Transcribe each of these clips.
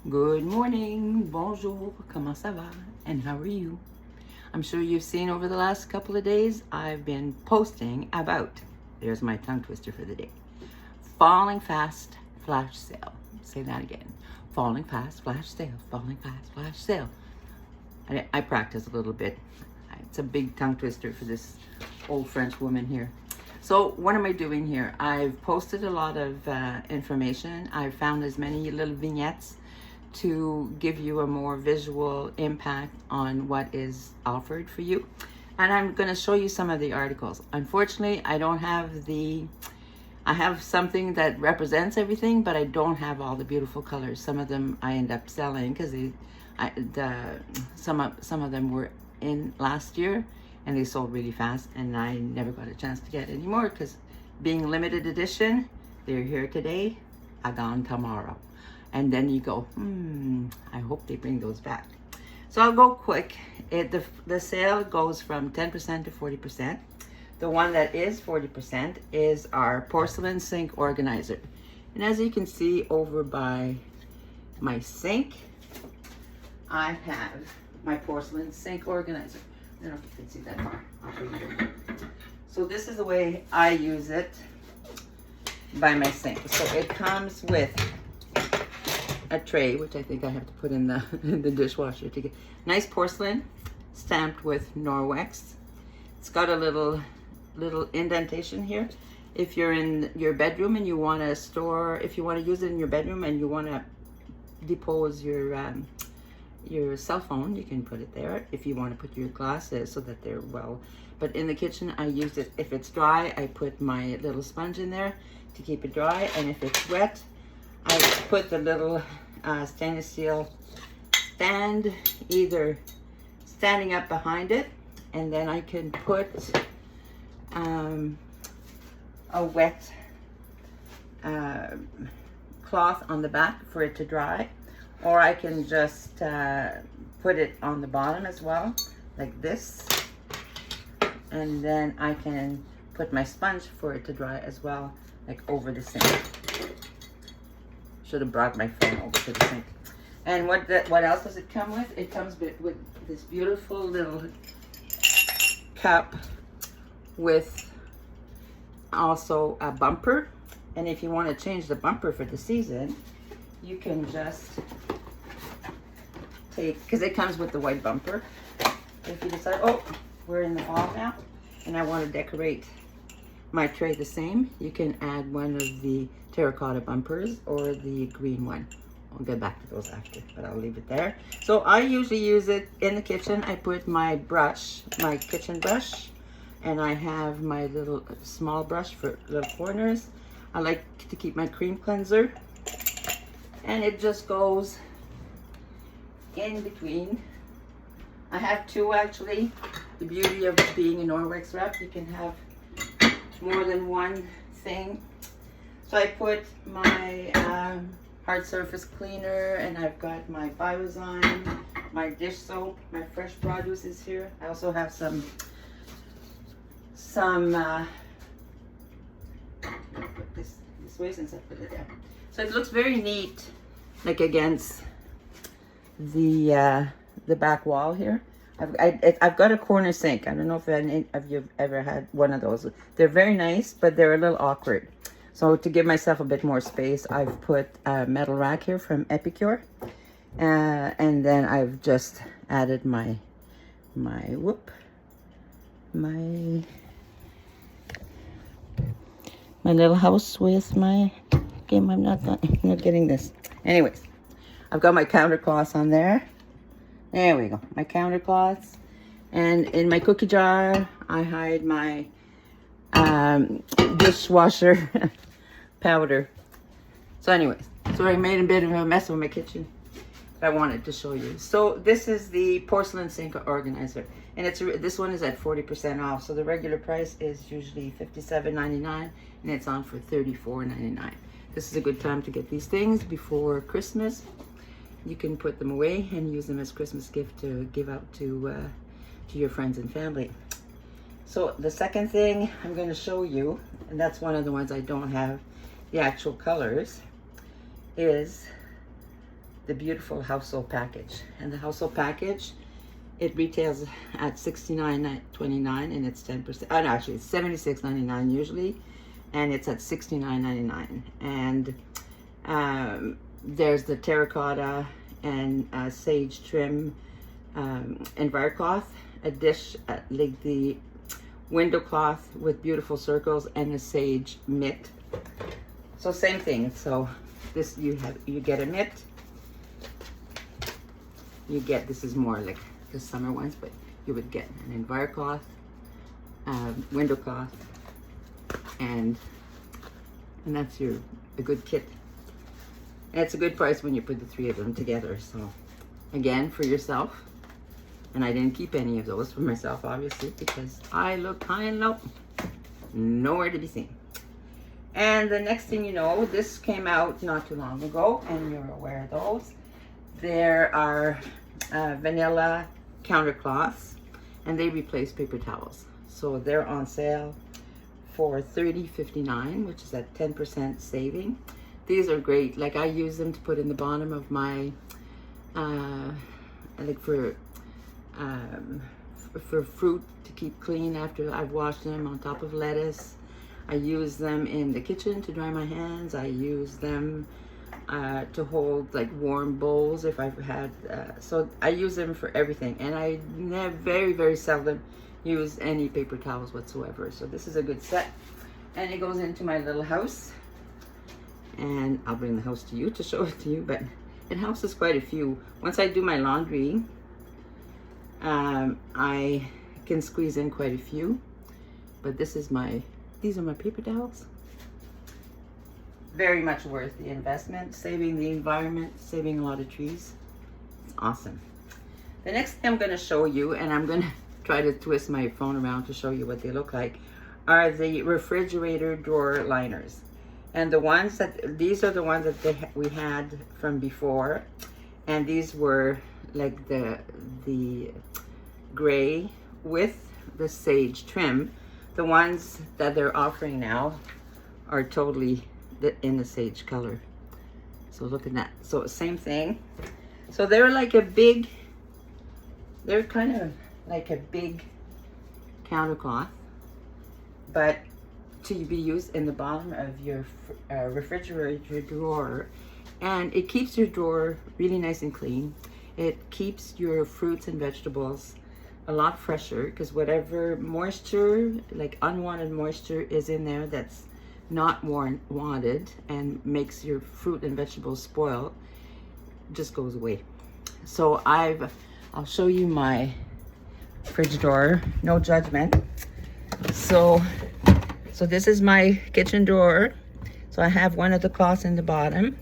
Good morning, bonjour, comment ça va, and how are you? I'm sure you've seen over the last couple of days, I've been posting about, there's my tongue twister for the day, falling fast flash sale. Say that again. Falling fast flash sale, falling fast flash sale. I practice a little bit. It's a big tongue twister for this old French woman here. So what am I doing here? I've posted a lot of information. I've found as many little vignettes to give you a more visual impact on what is offered for you. And I'm going to show you some of the articles. Unfortunately, I don't have I have something that represents everything, but I don't have all the beautiful colors. Some of them I end up selling because some of them were in last year and they sold really fast, and I never got a chance to get any more because being limited edition, they're here today, are gone tomorrow. And then you go, I hope they bring those back. So I'll go quick. The sale goes from 10% to 40%. The one that is 40% is our porcelain sink organizer. And as you can see over by my sink, I have my porcelain sink organizer. I don't know if you can see that far. I'll show you. So this is the way I use it by my sink. So it comes with a tray, which I think I have to put in the in the dishwasher to get nice porcelain stamped with Norwex. It's got a little indentation here. If you're in your bedroom and you want to store, if you want to use it in your bedroom and you want to depose your cell phone, you can put it there. If you want to put your glasses so that they're well, but in the kitchen I use it. If it's dry, I put my little sponge in there to keep it dry, and if it's wet, I put the little stainless steel stand either standing up behind it, and then I can put a wet cloth on the back for it to dry, or I can just put it on the bottom as well, like this, and then I can put my sponge for it to dry as well, like over the sink. Should have brought my phone over to the sink. And what else does it come with? It comes with this beautiful little cup with also a bumper. And if you want to change the bumper for the season, you can just take, because it comes with the white bumper. If you decide, oh, we're in the fall now and I want to decorate my tray the same, you can add one of the terracotta bumpers or the green one. I'll get back to those after, but I'll leave it there. So I usually use it in the kitchen. I put my brush, my kitchen brush, and I have my little small brush for little corners. I like to keep my cream cleanser, and it just goes in between. I have two actually. The beauty of being a Norwex rep, you can have more than one thing. So I put my hard surface cleaner, and I've got my Biozyme, my dish soap, my fresh produce is here. I also have some put this way since I put it there. So it looks very neat, like against the back wall here. I've got a corner sink. I don't know if any of you have ever had one of those. They're very nice, but they're a little awkward. So to give myself a bit more space, I've put a metal rack here from Epicure. And then I've just added my little house with my, okay, I'm not getting this. Anyways, I've got my counter cloths on there. There we go, my counter cloths. And in my cookie jar, I hide my dishwasher powder. So anyways, so I made a bit of a mess with my kitchen, but I wanted to show you. So this is the porcelain sink organizer, and this one is at 40% off. So the regular price is usually $57.99, and it's on for $34.99. This is a good time to get these things before Christmas. You can put them away and use them as Christmas gift to give out to your friends and family. So the second thing I'm going to show you, and that's one of the ones I don't have the actual colors, is the beautiful household package. And the household package, it retails at $69.29 and it's 10%. Oh, no, actually it's $76.99 usually, and it's at $69.99. And there's the terracotta and sage trim EnviroCloth, a dish like the window cloth with beautiful circles, and a sage mitt. So same thing. So this you get a mitt. You get, this is more like the summer ones, but you would get an EnviroCloth, window cloth, and that's a good kit. And it's a good price when you put the three of them together. So again, for yourself. And I didn't keep any of those for myself, obviously, because I look high and low, nowhere to be seen. And the next thing you know, this came out not too long ago, and you're aware of those. There are vanilla counter cloths, and they replace paper towels. So they're on sale for $30.59, which is at 10% saving. These are great. Like, I use them to put in the bottom of my, like for fruit to keep clean after I've washed them, on top of lettuce. I use them in the kitchen to dry my hands. I use them to hold like warm bowls if I've had, so I use them for everything. And I very, very seldom use any paper towels whatsoever. So this is a good set. And it goes into my little house. And I'll bring the house to you to show it to you, but it houses quite a few. Once I do my laundry, I can squeeze in quite a few, but these are my paper towels. Very much worth the investment, saving the environment, saving a lot of trees. It's awesome. The next thing I'm going to show you, and I'm going to try to twist my phone around to show you what they look like, are the refrigerator drawer liners. And these are the ones that we had from before, and these were like the gray with the sage trim. The ones that they're offering now are totally in the sage color. So look at that. So same thing. So they're like they're kind of like a big countercloth, but to be used in the bottom of your refrigerator drawer, and it keeps your drawer really nice and clean. It keeps your fruits and vegetables a lot fresher, because whatever moisture, like unwanted moisture, is in there that's not wanted and makes your fruit and vegetables spoil, just goes away. So I'll show you my fridge drawer, no judgment. So this is my kitchen drawer. So I have one of the cloths in the bottom,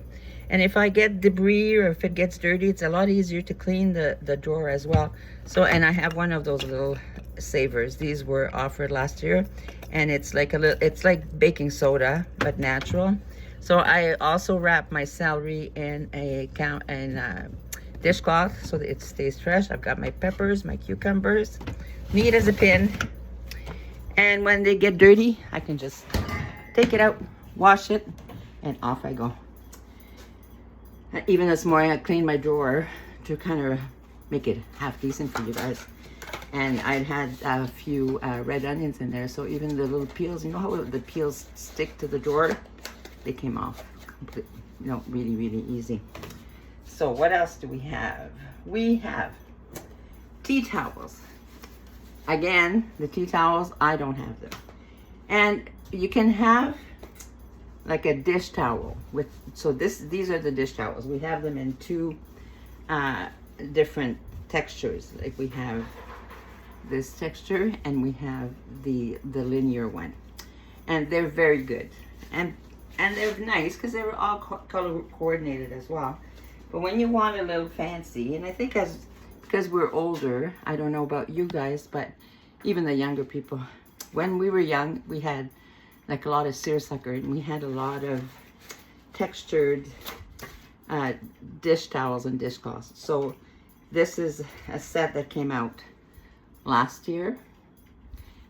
and if I get debris or if it gets dirty, it's a lot easier to clean the drawer as well. So, and I have one of those little savers. These were offered last year, and it's like it's like baking soda but natural. So I also wrap my celery in a dishcloth so that it stays fresh. I've got my peppers, my cucumbers, neat as a pin. And when they get dirty, I can just take it out, wash it, and off I go. Even this morning, I cleaned my drawer to kind of make it half decent for you guys. And I had a few red onions in there, so even the little peels, you know how the peels stick to the drawer? They came off completely, really, really easy. So what else do we have? We have tea towels. Again, the tea towels, I don't have them. And you can have like a dish towel with, so these are the dish towels. We have them in two different textures. Like we have this texture and we have the linear one. And they're very good. And they're nice because they were all color coordinated as well. But when you want a little fancy, and I think because we're older, I don't know about you guys, but even the younger people, when we were young, we had like a lot of seersucker, and we had a lot of textured dish towels and dishcloths. So this is a set that came out last year.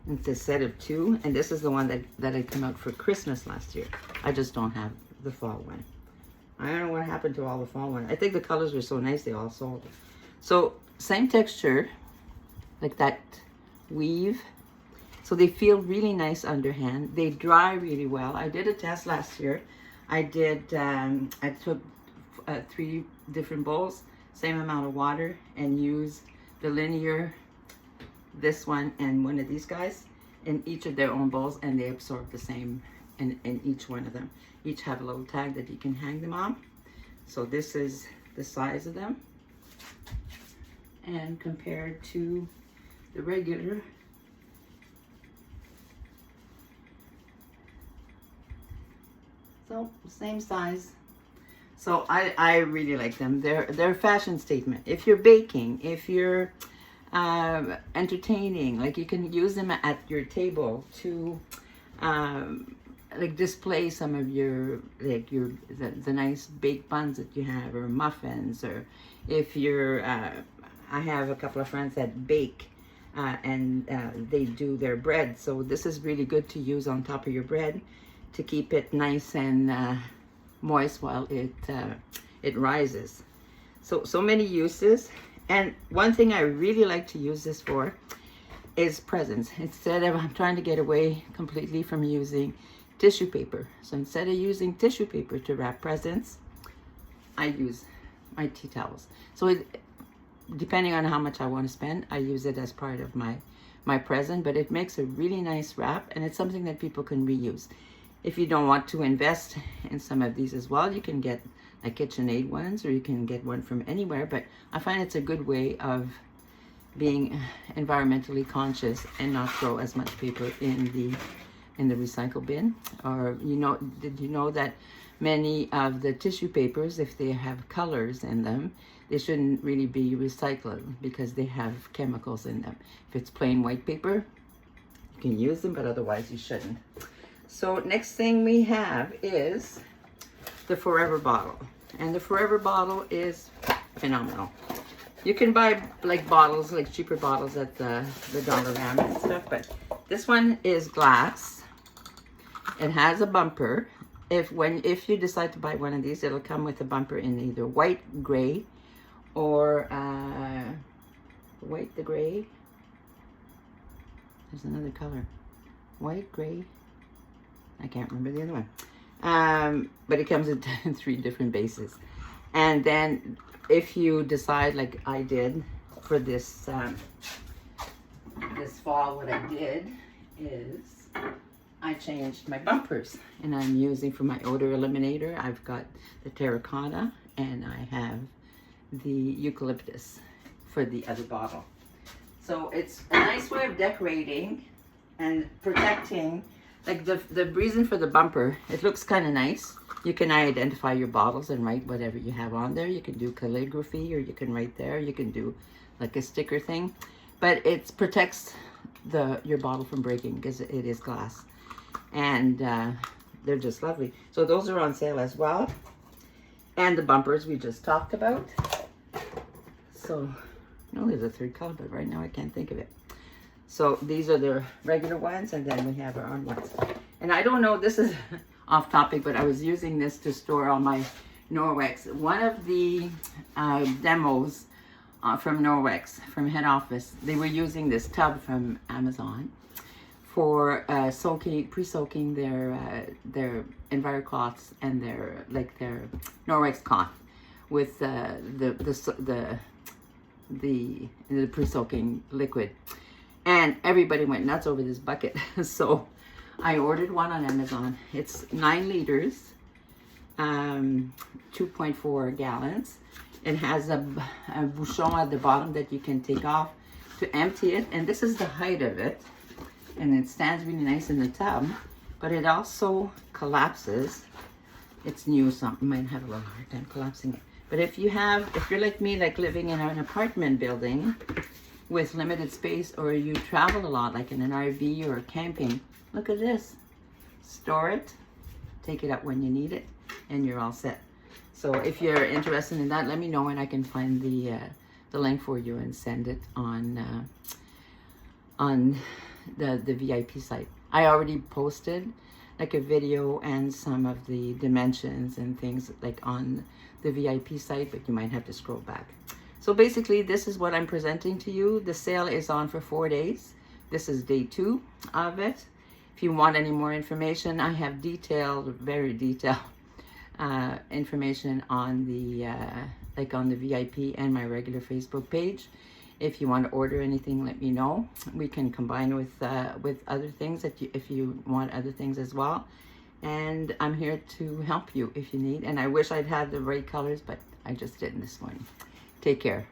It's a set of two, and this is the one that had come out for Christmas last year. I just don't have the fall one. I don't know what happened to all the fall ones. I think the colors were so nice they all sold. So same texture, like that weave. So they feel really nice underhand. They dry really well. I did a test last year. I did, I took 3 different bowls, same amount of water, and used the linear, this one and one of these guys in each of their own bowls, and they absorb the same in each one of them. Each have a little tag that you can hang them on. So this is the size of them. And compared to the regular, so same size. So I really like them. They're a fashion statement. If you're baking, if you're entertaining, like you can use them at your table to like display some of your, like the nice baked buns that you have, or muffins, or if you're I have a couple of friends that bake and they do their bread, so this is really good to use on top of your bread to keep it nice and moist while it rises. So many uses. And one thing I really like to use this for is presents. Instead of, I'm trying to get away completely from using tissue paper. So instead of using tissue paper to wrap presents, I use my tea towels. So depending on how much I want to spend, I use it as part of my present, but it makes a really nice wrap, and it's something that people can reuse. If you don't want to invest in some of these as well, you can get like KitchenAid ones, or you can get one from anywhere, but I find it's a good way of being environmentally conscious and not throw as much paper in the recycle bin. Or, you know, did you know that many of the tissue papers, if they have colors in them, they shouldn't really be recycled because they have chemicals in them. If it's plain white paper, you can use them, but otherwise you shouldn't. So next thing we have is the Forever bottle. And the Forever bottle is phenomenal. You can buy like bottles, like cheaper bottles at the Dollarama and stuff, but this one is glass. It has a bumper. If you decide to buy one of these, it'll come with a bumper in either white, gray, or white, the gray. There's another color. White, gray. I can't remember the other one. But it comes in 3 different bases. And then if you decide, like I did for this this fall, what I did is I changed my bumpers, and I'm using for my odor eliminator, I've got the terracotta, and I have the eucalyptus for the other bottle. So it's a nice way of decorating and protecting. Like the reason for the bumper, it looks kind of nice. You can identify your bottles and write whatever you have on there. You can do calligraphy, or you can write there. You can do like a sticker thing. But it protects your bottle from breaking because it is glass. And they're just lovely. So those are on sale as well. And the bumpers we just talked about. So, no, there's a 3rd color, but right now I can't think of it. So these are the regular ones, and then we have our own ones. And I don't know, this is off topic, but I was using this to store all my Norwex. One of the demos from Norwex, from head office, they were using this tub from Amazon for pre-soaking their EnviroCloths and their Norwex cloth with the pre-soaking liquid. And everybody went nuts over this bucket. So I ordered one on Amazon. It's 9 liters, 2.4 gallons. It has a bouchon at the bottom that you can take off to empty it. And this is the height of it. And it stands really nice in the tub. But it also collapses. It's new, so you might have a little hard time collapsing it. But if you're like me, like living in an apartment building with limited space, or you travel a lot, like in an RV or camping, look at this. Store it, take it out when you need it, and you're all set. So if you're interested in that, let me know and I can find the link for you and send it on the VIP site. I already posted like a video and some of the dimensions and things like on the VIP site, but you might have to scroll back. So basically, this is what I'm presenting to you. The sale is on for 4 days. This is day 2 of it. If you want any more information, I have detailed, very detailed information on the like on the VIP and my regular Facebook page. If you want to order anything, let me know. We can combine with other things if you want other things as well. And I'm here to help you if you need. And I wish I'd had the right colors, but I just didn't this morning. Take care.